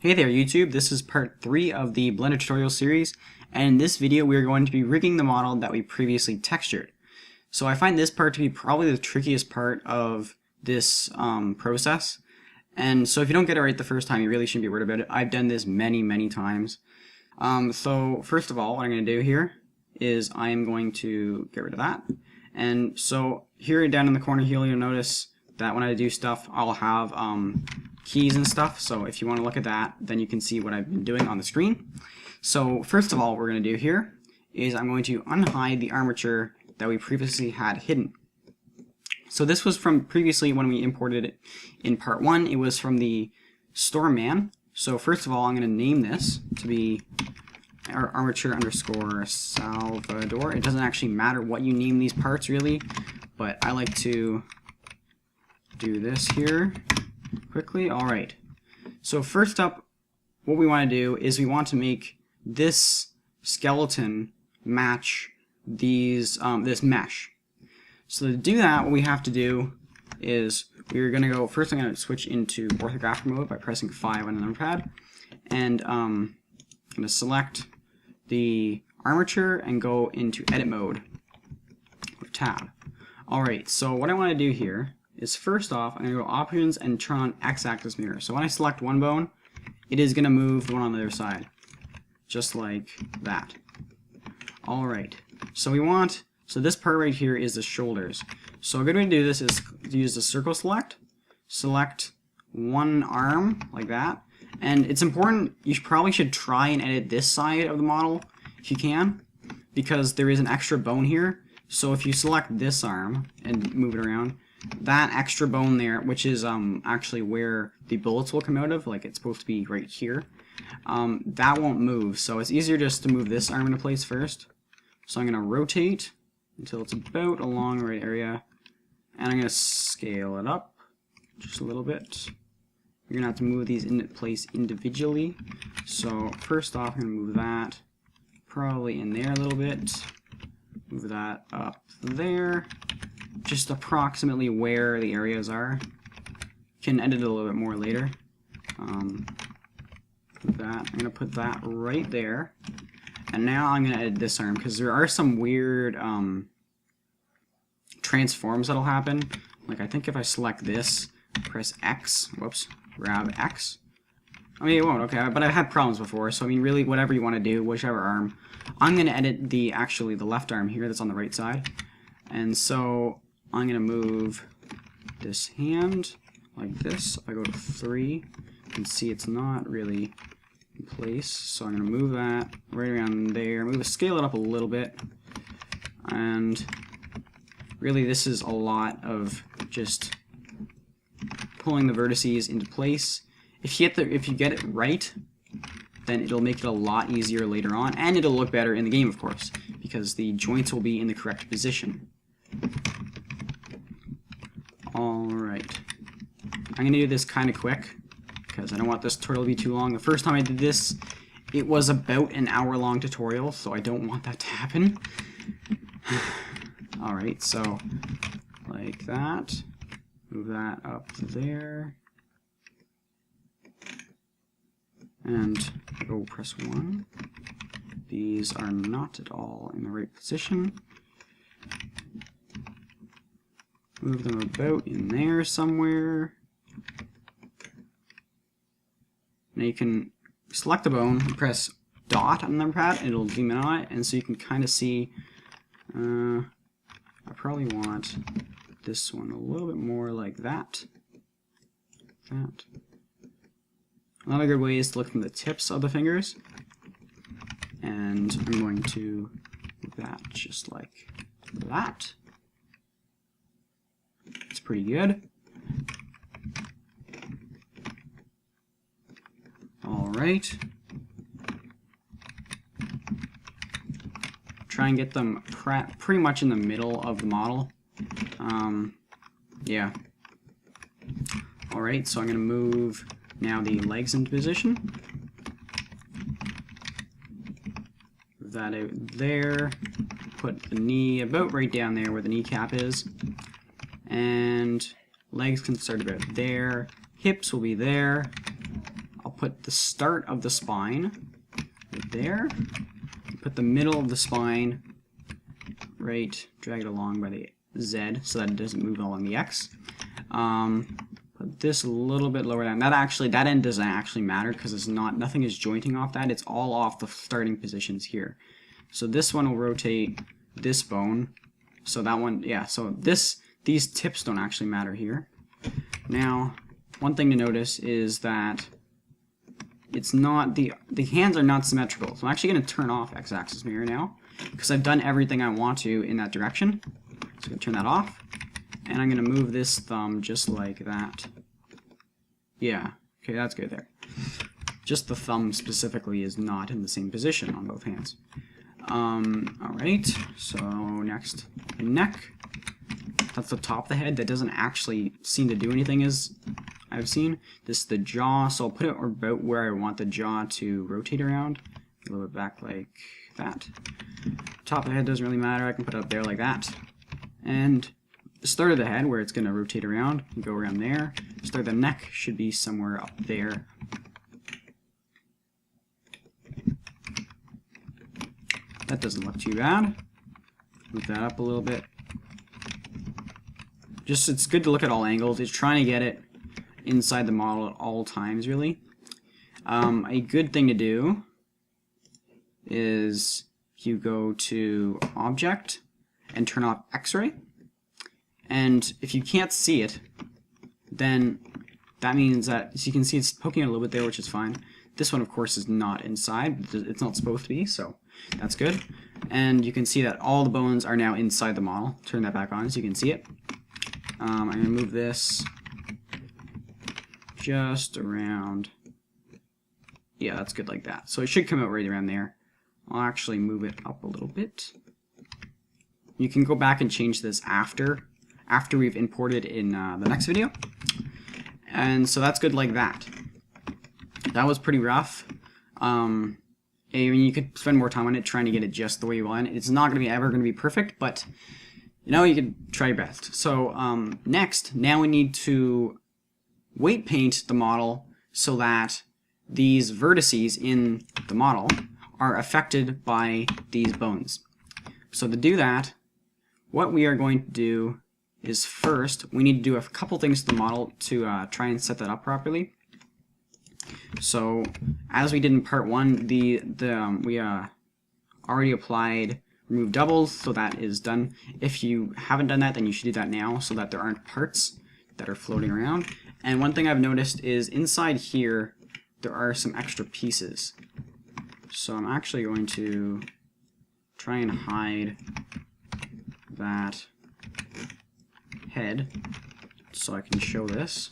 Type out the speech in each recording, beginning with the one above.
Hey there YouTube, this is part 3 of the Blender tutorial series, and in this video we are going to be rigging the model that we previously textured. So I find this part to be probably the trickiest part of this process, and so if you don't get it right the first time you really shouldn't be worried about it. I've done this many times. So first of all, what I'm going to do here is I am going to get rid of that, and so here down in the corner here you'll notice that when I do stuff I'll have keys and stuff, so if you want to look at that then you can see what I've been doing on the screen. So first of all, what we're going to do here is I'm going to unhide the armature that we previously had hidden. So this was from previously when we imported it in part 1, it was from the store man. So first of all I'm going to name this to be our armature underscore Salvador. It doesn't actually matter what you name these parts really, but I like to do this here quickly. Alright, so first up what we want to do is we want to make this skeleton match these this mesh. So to do that, what we have to do is we're going to go, first I'm going to switch into orthographic mode by pressing 5 on the number pad, and I'm going to select the armature and go into edit mode with tab. Alright, so what I want to do here is first off, I'm going to go options and turn on x-axis mirror. So when I select one bone, it is going to move the one on the other side, just like that. Alright, so this part right here is the shoulders. So a good way to do this is to use the circle select one arm, like that. And it's important, you probably should try and edit this side of the model, if you can, because there is an extra bone here. So if you select this arm and move it around, that extra bone there, which is actually where the bullets will come out of, like it's supposed to be right here, that won't move. So it's easier just to move this arm into place first. So I'm going to rotate until it's about along the right area, and I'm going to scale it up just a little bit. You're going to have to move these into place individually. So first off, I'm going to move that probably in there a little bit, move that up there, just approximately where the areas are. You can edit it a little bit more later. I'm going to put that right there. And now I'm going to edit this arm, because there are some weird transforms that'll happen. Like I think if I select this, press X, whoops, grab X. I mean, it won't, okay, but I've had problems before, so I mean, really, whatever you want to do, whichever arm. I'm going to edit the left arm here that's on the right side. And so I'm going to move this hand like this. If I go to 3, you can see it's not really in place. So I'm going to move that right around there, scale it up a little bit. And really this is a lot of just pulling the vertices into place. If you get it right, then it'll make it a lot easier later on, and it'll look better in the game, of course, because the joints will be in the correct position. Alright, I'm going to do this kind of quick, because I don't want this tutorial to be too long. The first time I did this, it was about an hour-long tutorial, so I don't want that to happen. Alright, so like that. Move that up there. And go press 1. These are not at all in the right position. Move them about in there somewhere. Now you can select the bone, press dot on the number pad, and it'll zoom in on it, and so you can kind of see, I probably want this one a little bit more like that. Another good way is to look from the tips of the fingers, and I'm going to do that just like that. It's pretty good. Alright. Try and get them pretty much in the middle of the model. Yeah. Alright, so I'm going to move now the legs into position. Move that out there. Put the knee about right down there where the kneecap is. And legs can start about there. Hips will be there. I'll put the start of the spine right there. Put the middle of the spine right, drag it along by the Z so that it doesn't move along the X. Put this a little bit lower down. That end doesn't actually matter because it's nothing is jointing off that. It's all off the starting positions here. So this one will rotate this bone. So that one, yeah. So these tips don't actually matter here. Now, one thing to notice is that it's not the hands are not symmetrical. So I'm actually going to turn off X-axis mirror now because I've done everything I want to in that direction. So I'm going to turn that off. And I'm going to move this thumb just like that. Yeah, okay, that's good there. Just the thumb specifically is not in the same position on both hands. Alright, so next, the neck. That's the top of the head. That doesn't actually seem to do anything as I've seen. This is the jaw, so I'll put it about where I want the jaw to rotate around. A little bit back like that. Top of the head doesn't really matter. I can put it up there like that. And the start of the head, where it's going to rotate around, you go around there. The start of the neck should be somewhere up there. That doesn't look too bad. Move that up a little bit. Just, it's good to look at all angles. It's trying to get it inside the model at all times, really. A good thing to do is you go to Object and turn off X-ray. And if you can't see it, then that means that, as you can see, it's poking out a little bit there, which is fine. This one, of course, is not inside. It's not supposed to be, so that's good. And you can see that all the bones are now inside the model. Turn that back on so you can see it. I'm going to move this just around. Yeah, that's good like that. So it should come out right around there. I'll actually move it up a little bit. You can go back and change this after we've imported in the next video. And so that's good like that. That was pretty rough. I mean, you could spend more time on it trying to get it just the way you want. It's not going to be ever going to be perfect, but you know, you could try your best. So now we need to weight paint the model so that these vertices in the model are affected by these bones. So to do that, what we are going to do is first, we need to do a couple things to the model to try and set that up properly. So, as we did in part 1, we already applied remove doubles, so that is done. If you haven't done that, then you should do that now so that there aren't parts that are floating around. And one thing I've noticed is inside here, there are some extra pieces. So I'm actually going to try and hide that head so I can show this.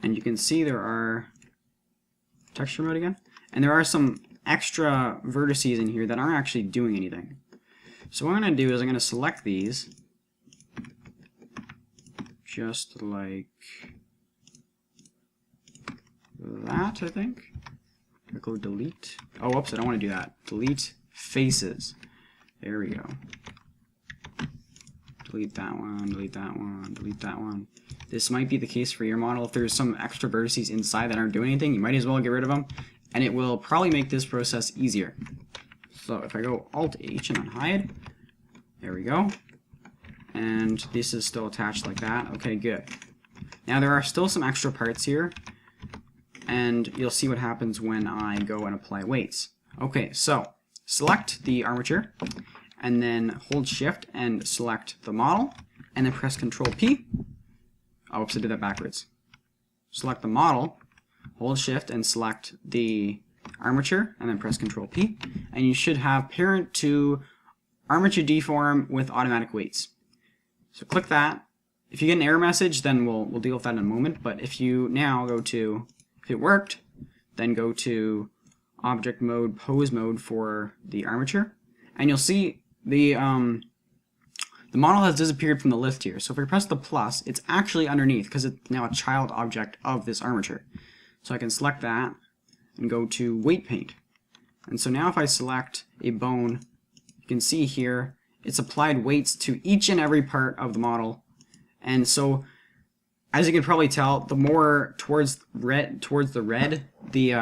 And you can see there are texture mode again, and there are some extra vertices in here that aren't actually doing anything. So what I'm going to do is I'm going to select these just like that, I think. I go delete. Oh, whoops, I don't want to do that. Delete faces. There we go. Delete that one, delete that one, delete that one. This might be the case for your model. If there's some extra vertices inside that aren't doing anything, you might as well get rid of them, and it will probably make this process easier. So if I go Alt-H and unhide, there we go. And this is still attached like that. Okay, good. Now there are still some extra parts here, and you'll see what happens when I go and apply weights. Okay, so select the armature, and then hold Shift and select the model, and then press Control P. Oh, oops, I did that backwards. Select the model, hold Shift and select the armature, and then press Control P, and you should have parent to armature deform with automatic weights. So click that. If you get an error message, then we'll deal with that in a moment. But if you now go to, if it worked, then go to object mode, pose mode for the armature, and you'll see the model has disappeared from the list here. So if I press the plus, it's actually underneath because it's now a child object of this armature. So I can select that and go to weight paint. And so now if I select a bone, you can see here it's applied weights to each and every part of the model. And so as you can probably tell, the more towards the red the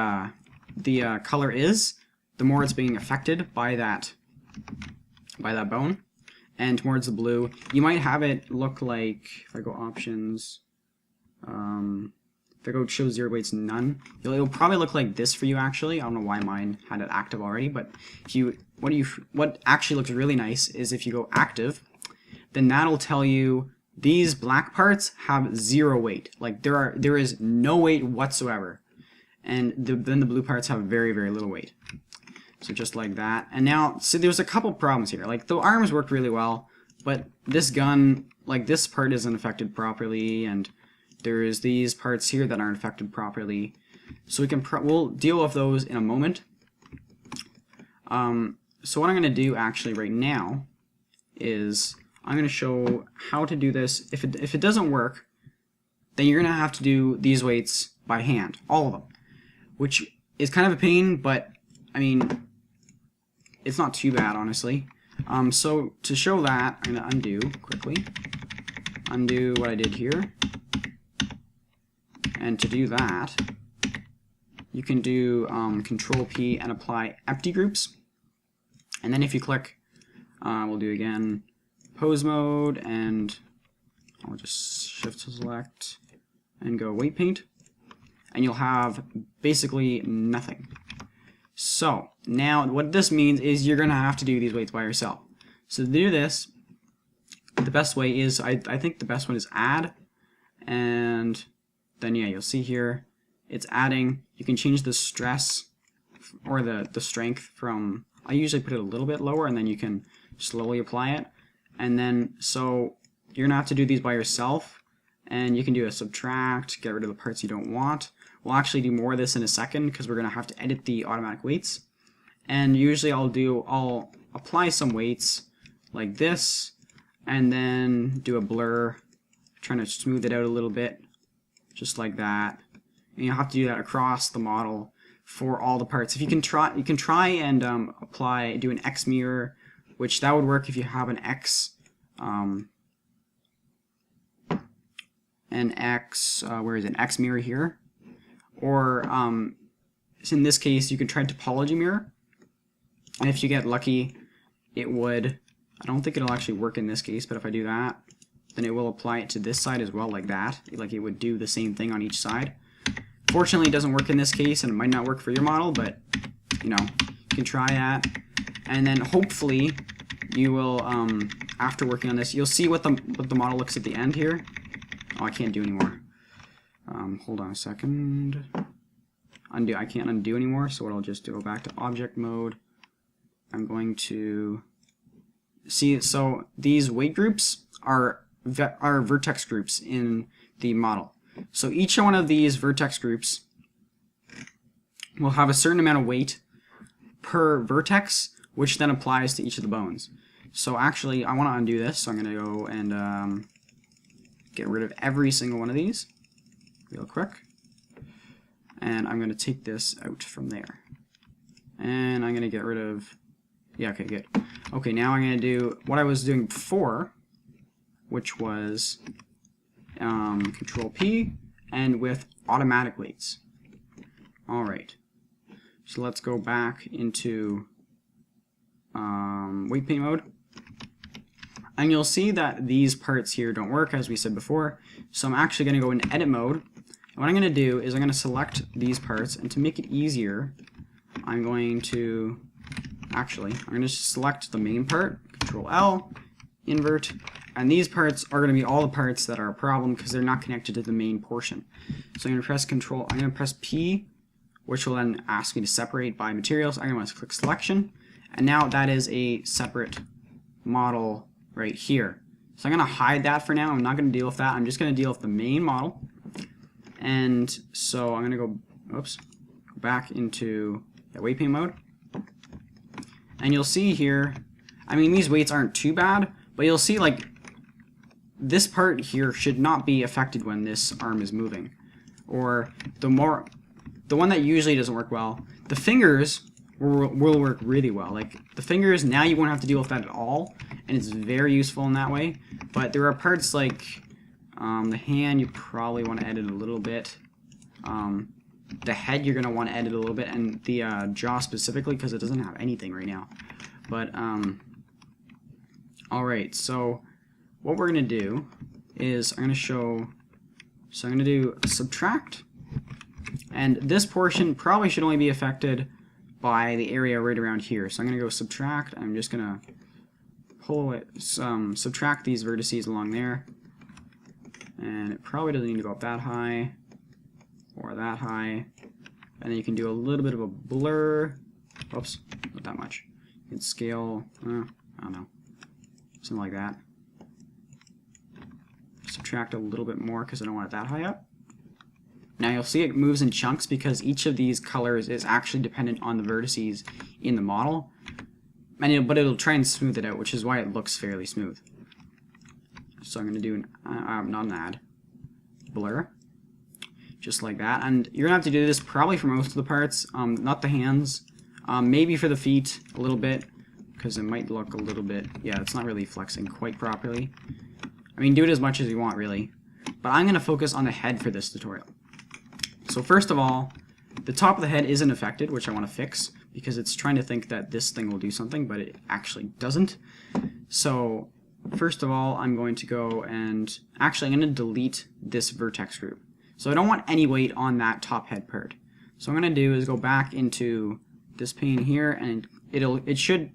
color is, the more it's being affected by that bone. And towards the blue, you might have it look like, if I go options, if I go show zero weights none, it'll probably look like this for you actually. I don't know why mine had it active already, but if what actually looks really nice is if you go active, then that'll tell you these black parts have 0 weight. Like there is no weight whatsoever, and then the blue parts have very, very little weight. So just like that. And now, so there's a couple problems here. Like the arms worked really well, but this gun, like this part isn't affected properly, and there's these parts here that aren't affected properly. So we'll deal with those in a moment. So what I'm going to do actually right now is I'm going to show how to do this. If it doesn't work, then you're going to have to do these weights by hand, all of them, which is kind of a pain, but I mean, it's not too bad, honestly. So to show that, I'm going to undo what I did here. And to do that, you can do Control P and apply empty groups. And then if you click, we'll do again pose mode, and I'll just shift select and go weight paint, and you'll have basically nothing. So now what this means is you're going to have to do these weights by yourself. So to do this, the best way is, I think the best one is add, and then yeah, you'll see here it's adding. You can change the stress or the strength from, I usually put it a little bit lower, and then you can slowly apply it. And then so you're gonna have to do these by yourself, and you can do a subtract, get rid of the parts you don't want. We'll actually do more of this in a second because we're gonna have to edit the automatic weights. And usually I'll apply some weights like this, and then do a blur, trying to smooth it out a little bit, just like that. And you'll have to do that across the model for all the parts. If you can try and do an X mirror, which that would work if you have an X, where is it? X mirror here, or so in this case you can try topology mirror, and if you get lucky, it would. I don't think it'll actually work in this case, but if I do that, then it will apply it to this side as well, like that. Like it would do the same thing on each side. Fortunately, it doesn't work in this case, and it might not work for your model, but you know, you can try that. And then hopefully you will, after working on this, you'll see what the model looks at the end here. Oh, I can't do anymore. Hold on a second. Undo. I can't undo anymore, so what I'll just do, go back to object mode. I'm going to see, so these weight groups are vertex groups in the model. So each one of these vertex groups will have a certain amount of weight per vertex, which then applies to each of the bones. So actually, I want to undo this, so I'm going to go and get rid of every single one of these real quick. And I'm going to take this out from there. And I'm going to get rid of, yeah, okay, good. Okay, now I'm going to do what I was doing before, which was Control P, and with automatic weights. Alright, so let's go back into weight paint mode. And you'll see that these parts here don't work, as we said before. So I'm actually going to go into edit mode. And what I'm going to do is I'm going to select these parts, and to make it easier, I'm going to select the main part, Control L, invert, and these parts are going to be all the parts that are a problem because they're not connected to the main portion. So I'm going to press P, which will then ask me to separate by materials. I'm going to click selection, and now that is a separate model right here. So I'm going to hide that for now. I'm not going to deal with that. I'm just going to deal with the main model. And so I'm going to go back into the weight paint mode. And you'll see here, I mean, these weights aren't too bad, but you'll see like this part here should not be affected when this arm is moving. Or the one that usually doesn't work well, the fingers will work really well. Like the fingers, now you won't have to deal with that at all, and it's very useful in that way. But there are parts like The hand, you probably want to edit a little bit. The head, you're going to want to edit a little bit, and the jaw specifically, because it doesn't have anything right now. But, alright, so what we're going to do is I'm going to do subtract, and this portion probably should only be affected by the area right around here. So I'm going to go subtract. I'm just going to pull it, subtract these vertices along there, and it probably doesn't need to go up that high or that high. And then you can do a little bit of a blur. Oops, not that much. You can scale, I don't know, something like that. Subtract a little bit more because I don't want it that high up. Now you'll see it moves in chunks because each of these colors is actually dependent on the vertices in the model. But it'll try and smooth it out, which is why it looks fairly smooth. So I'm going to do not an add, blur, just like that. And you're going to have to do this probably for most of the parts, not the hands, maybe for the feet a little bit, because it might look a little bit, yeah, it's not really flexing quite properly. I mean, do it as much as you want, really. But I'm going to focus on the head for this tutorial. So first of all, the top of the head isn't affected, which I want to fix, because it's trying to think that this thing will do something, but it actually doesn't. So first of all, I'm going to go and actually I'm going to delete this vertex group. So I don't want any weight on that top head part. So what I'm going to do is go back into this pane here, and it should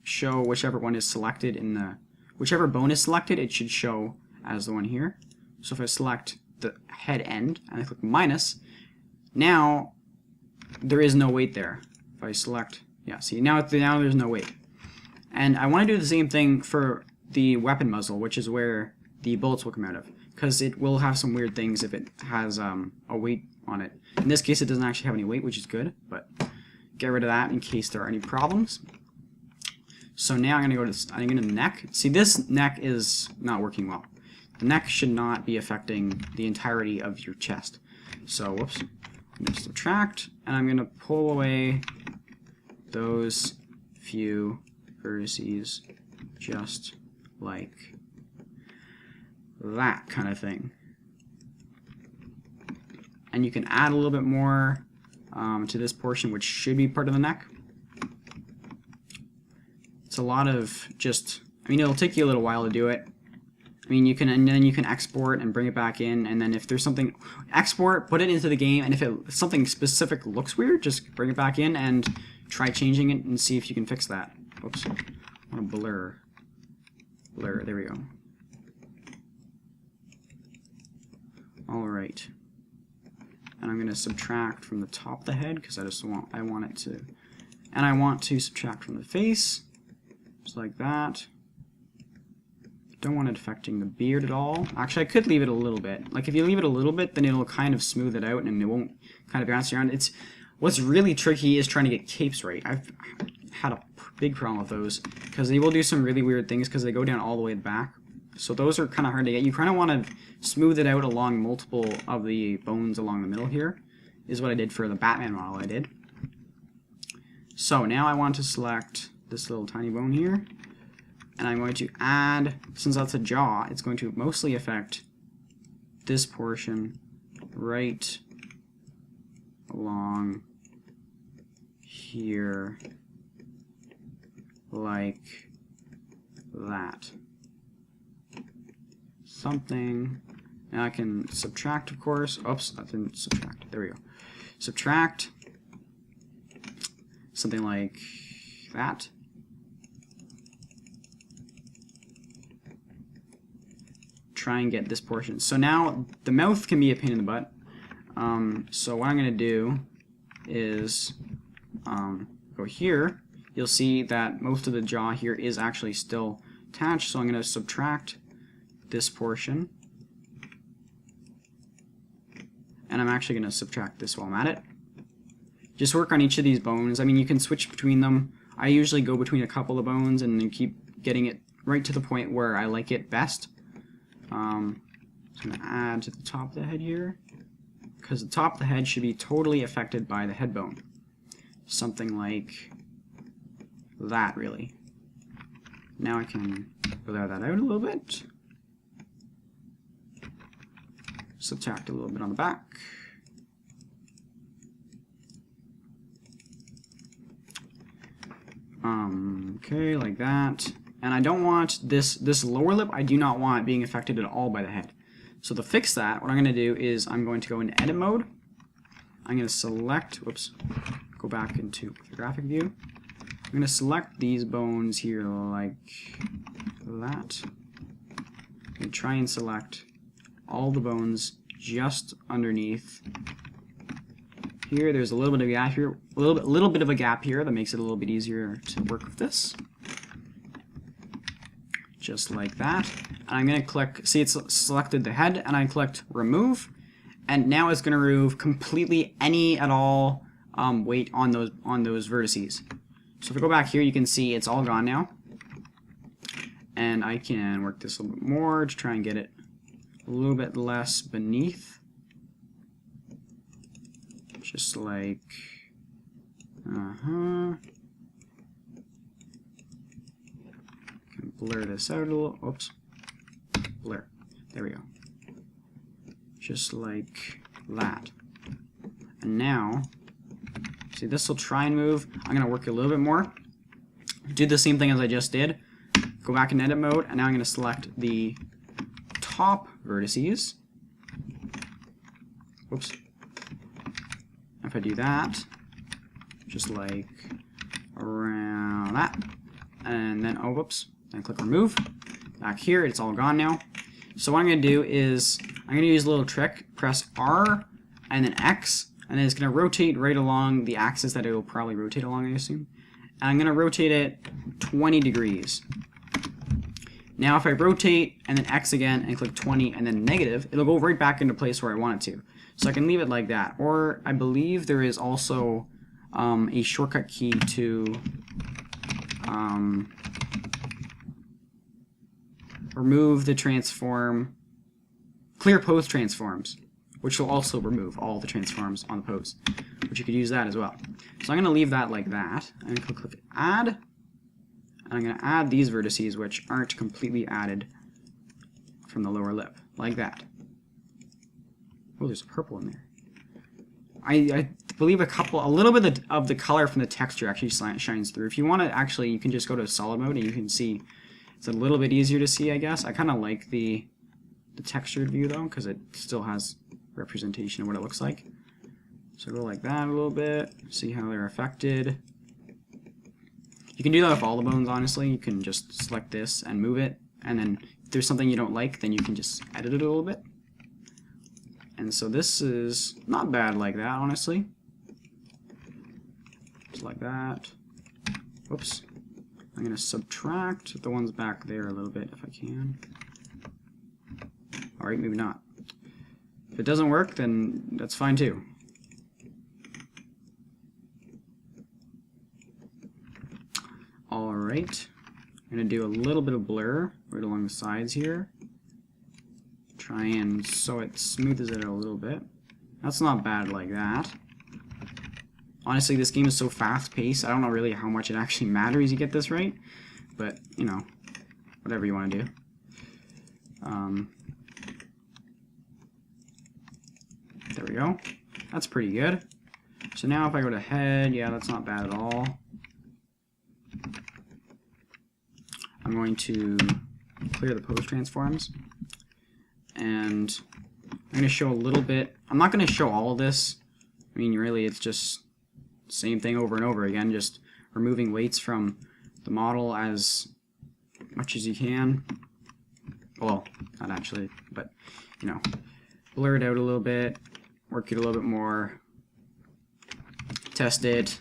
show whichever one is selected in the, whichever bone is selected, it should show as the one here. So if I select the head end and I click minus, now there is no weight there. If I select, yeah, see, now there's no weight. And I want to do the same thing for the weapon muzzle, which is where the bullets will come out of, because it will have some weird things if it has a weight on it. In this case, it doesn't actually have any weight, which is good, but get rid of that in case there are any problems. So now I'm going to go to the neck. See, this neck is not working well. The neck should not be affecting the entirety of your chest. So, whoops, I'm going to subtract, and I'm going to pull away those few vertices just like that kind of thing. And you can add a little bit more to this portion, which should be part of the neck. It's a lot of just, I mean, it'll take you a little while to do it. I mean, you can, and then you can export and bring it back in, and then if there's something, export, put it into the game, and if something specific looks weird, just bring it back in and try changing it and see if you can fix that. Oops, I want to blur, there we go. Alright, and I'm going to subtract from the top of the head, because I want it to, and I want to subtract from the face, just like that. Don't want it affecting the beard at all. Actually, I could leave it a little bit. Like, if you leave it a little bit, then it'll kind of smooth it out and it won't kind of bounce around. What's really tricky is trying to get capes right. I've had a big problem with those because they will do some really weird things because they go down all the way back. So those are kind of hard to get. You kind of want to smooth it out along multiple of the bones along the middle here, is what I did for the Batman model I did. So now I want to select this little tiny bone here. And I'm going to add, since that's a jaw, it's going to mostly affect this portion right along here, like that. Something. Now I can subtract, of course. Oops, I didn't subtract. There we go. Subtract. Something like that. Try and get this portion. So now the mouth can be a pain in the butt. So what I'm going to do is go here. You'll see that most of the jaw here is actually still attached. So I'm going to subtract this portion. And I'm actually going to subtract this while I'm at it. Just work on each of these bones. I mean, you can switch between them. I usually go between a couple of bones and then keep getting it right to the point where I like it best. So I'm going to add to the top of the head here, because the top of the head should be totally affected by the head bone. Something like that, really. Now I can blur that out a little bit. subtract a little bit on the back. Okay, like that. And I don't want this lower lip, I do not want being affected at all by the head. So to fix that, what I'm going to do is I'm going to go into edit mode. I'm going to select, whoops, go back into the graphic view. I'm going to select these bones here like that. And try and select all the bones just underneath. Here, there's a little bit of a gap here, a little bit of a gap here that makes it a little bit easier to work with this. Just like that. And I'm going to click, see it's selected the head, and I clicked remove, and now it's going to remove completely any at all weight on those vertices. So if I go back here, you can see it's all gone now. And I can work this a little bit more to try and get it a little bit less beneath. Just like, can blur this out a little, oops, blur, there we go. Just like that. And now, see this will try and move. I'm going to work a little bit more. Do the same thing as I just did. Go back in edit mode, and now I'm going to select the top vertices. Whoops. If I do that, just like around that, and then, oh, whoops, then click remove. Back here, it's all gone now. So what I'm going to do is, I'm going to use a little trick, press R, and then X, and then it's going to rotate right along the axis that it will probably rotate along, I assume. And I'm going to rotate it 20 degrees. Now if I rotate, and then X again, and click 20, and then negative, it'll go right back into place where I want it to. So I can leave it like that. Or I believe there is also a shortcut key to remove the transform, clear pose transforms, which will also remove all the transforms on the pose, which you could use that as well. So I'm going to leave that like that. I'm going to click add, and I'm going to add these vertices, which aren't completely added from the lower lip, like that. Oh, there's purple in there. I believe a little bit of the color from the texture actually shines through. If you want to actually, you can just go to solid mode and you can see it's a little bit easier to see, I guess. I kind of like the textured view though, because it still has representation of what it looks like. So go like that a little bit, see how they're affected. You can do that with all the bones, honestly. You can just select this and move it, and then if there's something you don't like, then you can just edit it a little bit. And so this is not bad like that, honestly. Just like that. Whoops. I'm going to subtract the ones back there a little bit if I can. Alright, maybe not. If it doesn't work, then that's fine too. Alright. I'm going to do a little bit of blur right along the sides here. Try and so it smooths it out a little bit. That's not bad like that. Honestly, this game is so fast-paced, I don't know really how much it actually matters you get this right, but, you know, whatever you want to do. There we go. That's pretty good. So now if I go to head, yeah, that's not bad at all. I'm going to clear the pose transforms. And I'm going to show a little bit. I'm not going to show all of this. I mean, really, it's just the same thing over and over again, just removing weights from the model as much as you can. Well, not actually, but, you know, blur it out a little bit, work it a little bit more, test it.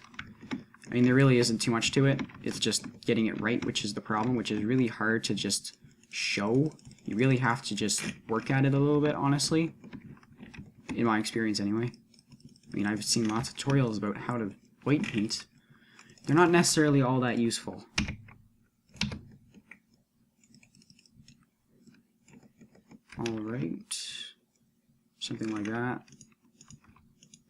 I mean, there really isn't too much to it. It's just getting it right, which is the problem, which is really hard to just show. You really have to just work at it a little bit, honestly. In my experience, anyway. I mean, I've seen lots of tutorials about how to white paint. They're not necessarily all that useful. Alright. Something like that.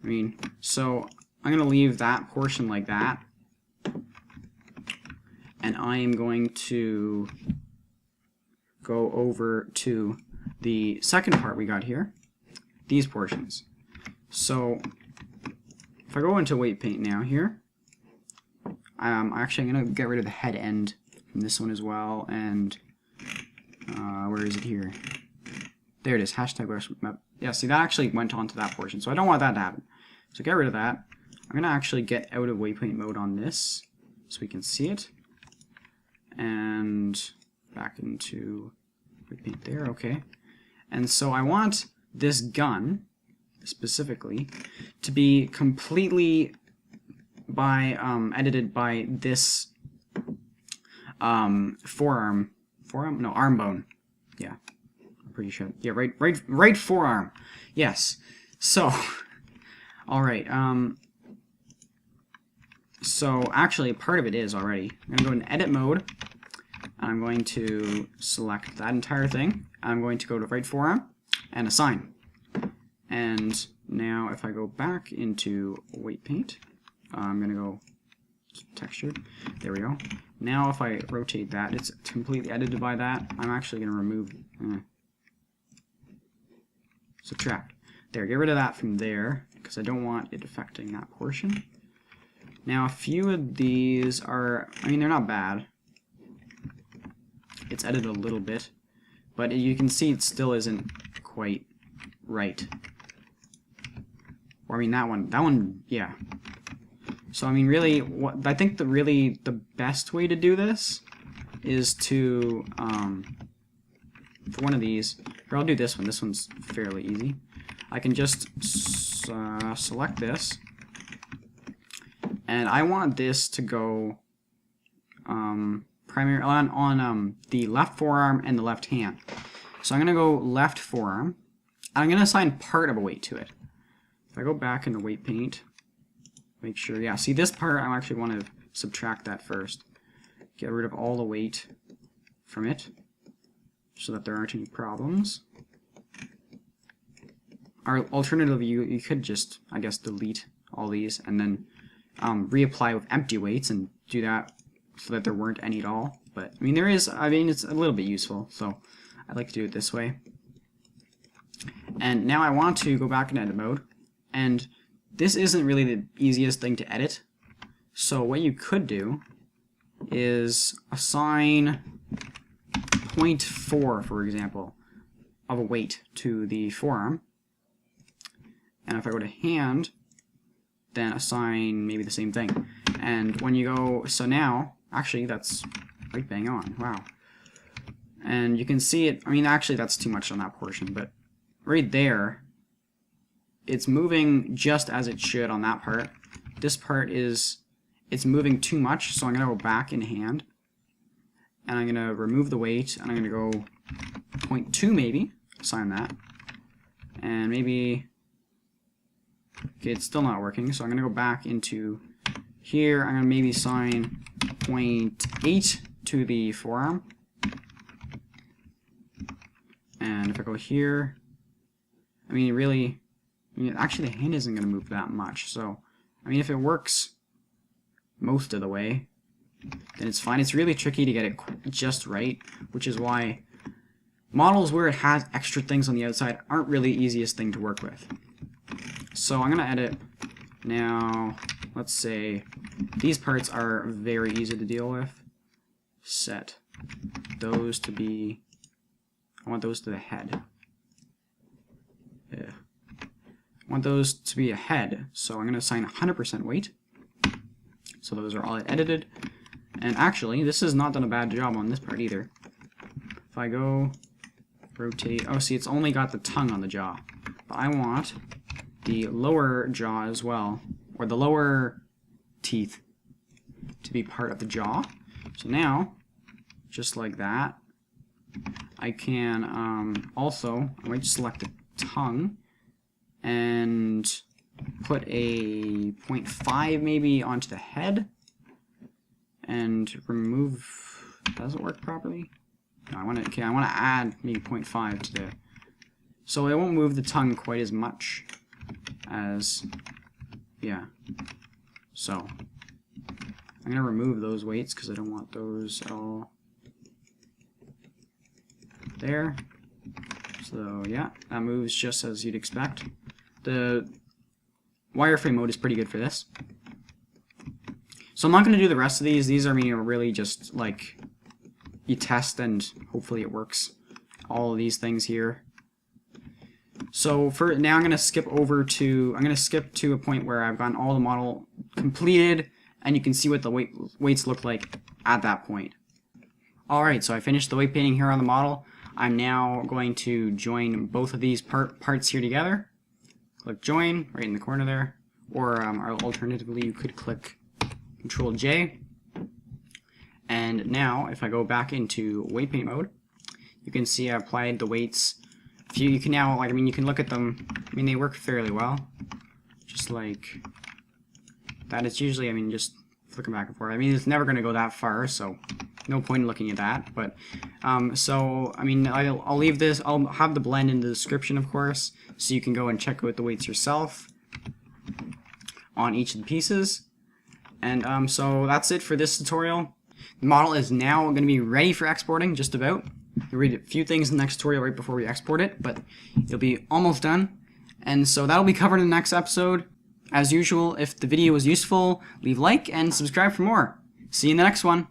I mean, so I'm going to leave that portion like that. And I am going to go over to the second part we got here. these portions. So if I go into weight paint now here, actually I'm going to get rid of the head end from this one as well, and where is it here? There it is, hashtag brush map. Yeah, see, that actually went onto that portion, so I don't want that to happen. So get rid of that. I'm going to actually get out of weight paint mode on this so we can see it. And back into weight paint there, okay. And so I want this gun, specifically, to be completely edited by this arm bone. Yeah, I'm pretty sure. Yeah, right forearm. Yes. So, all right. So actually, part of it is already. I'm gonna go in edit mode. I'm going to select that entire thing. I'm going to go to right forearm and assign. And now if I go back into weight paint, I'm gonna go textured. There we go. Now if I rotate that, it's completely edited by that. I'm actually gonna remove subtract. There, get rid of that from there because I don't want it affecting that portion. Now a few of these are, I mean, they're not bad. It's edited a little bit, but you can see it still isn't quite right. Or I mean that one, yeah. So I mean, really, I think the best way to do this is to for one of these. Here, I'll do this one. This one's fairly easy. I can just select this, and I want this to go primary on the left forearm and the left hand. So I'm gonna go left forearm. I'm gonna assign part of a weight to it. If I go back into weight paint, make sure, yeah, see this part, I actually want to subtract that first. Get rid of all the weight from it so that there aren't any problems. Or alternatively, you could just, I guess, delete all these and then reapply with empty weights and do that so that there weren't any at all. But I mean, it's a little bit useful, so I like to do it this way. And now I want to go back in edit mode, and this isn't really the easiest thing to edit. So what you could do is assign 0.4, for example, of a weight to the forearm. And if I go to hand, then assign maybe the same thing. And when you go, so now, actually that's right bang on, wow. And you can see it, I mean actually that's too much on that portion, but right there, it's moving just as it should on that part. This part it's moving too much, so I'm going to go back in hand, and I'm going to remove the weight, and I'm going to go 0.2 maybe, assign that, and maybe, okay, it's still not working, so I'm going to go back into here, I'm going to maybe assign 0.8 to the forearm, and if I go here, I mean really, actually the hand isn't going to move that much, so I mean if it works most of the way, then it's fine. It's really tricky to get it just right, which is why models where it has extra things on the outside aren't really the easiest thing to work with. So I'm going to edit. Now, let's say these parts are very easy to deal with. Set those to be, I want those to the head. Yeah. I want those to be a head, so I'm going to assign 100% weight. So those are all edited. And actually, this has not done a bad job on this part either. If I go rotate, oh see, it's only got the tongue on the jaw. But I want the lower jaw as well, or the lower teeth, to be part of the jaw. So now, just like that, I can also, I might select the tongue and put a 0.5 maybe onto the head and remove, does it work properly? No, I want to add maybe 0.5 to the, so it won't move the tongue quite as much as, yeah. So I'm going to remove those weights because I don't want those at all. There. So So yeah, that moves just as you'd expect. The wireframe mode is pretty good for this. So I'm not going to do the rest of these. These are really just like you test and hopefully it works. All of these things here. So for now, I'm going to skip to a point where I've gotten all the model completed, and you can see what the weights look like at that point. Alright, so I finished the weight painting here on the model. I'm now going to join both of these parts here together. Click join right in the corner there, or alternatively you could click Control J. And now if I go back into weight paint mode, you can see I applied the weights. You can now, you can look at them. They work fairly well. Just like that. It's usually, just flicking back and forth. It's never going to go that far, so no point in looking at that. But I'll leave this. I'll have the blend in the description, of course, so you can go and check out the weights yourself on each of the pieces. And so that's it for this tutorial. The model is now going to be ready for exporting, just about. You'll read a few things in the next tutorial right before we export it, but it'll be almost done. And so that'll be covered in the next episode. As usual, if the video was useful, leave a like and subscribe for more. See you in the next one.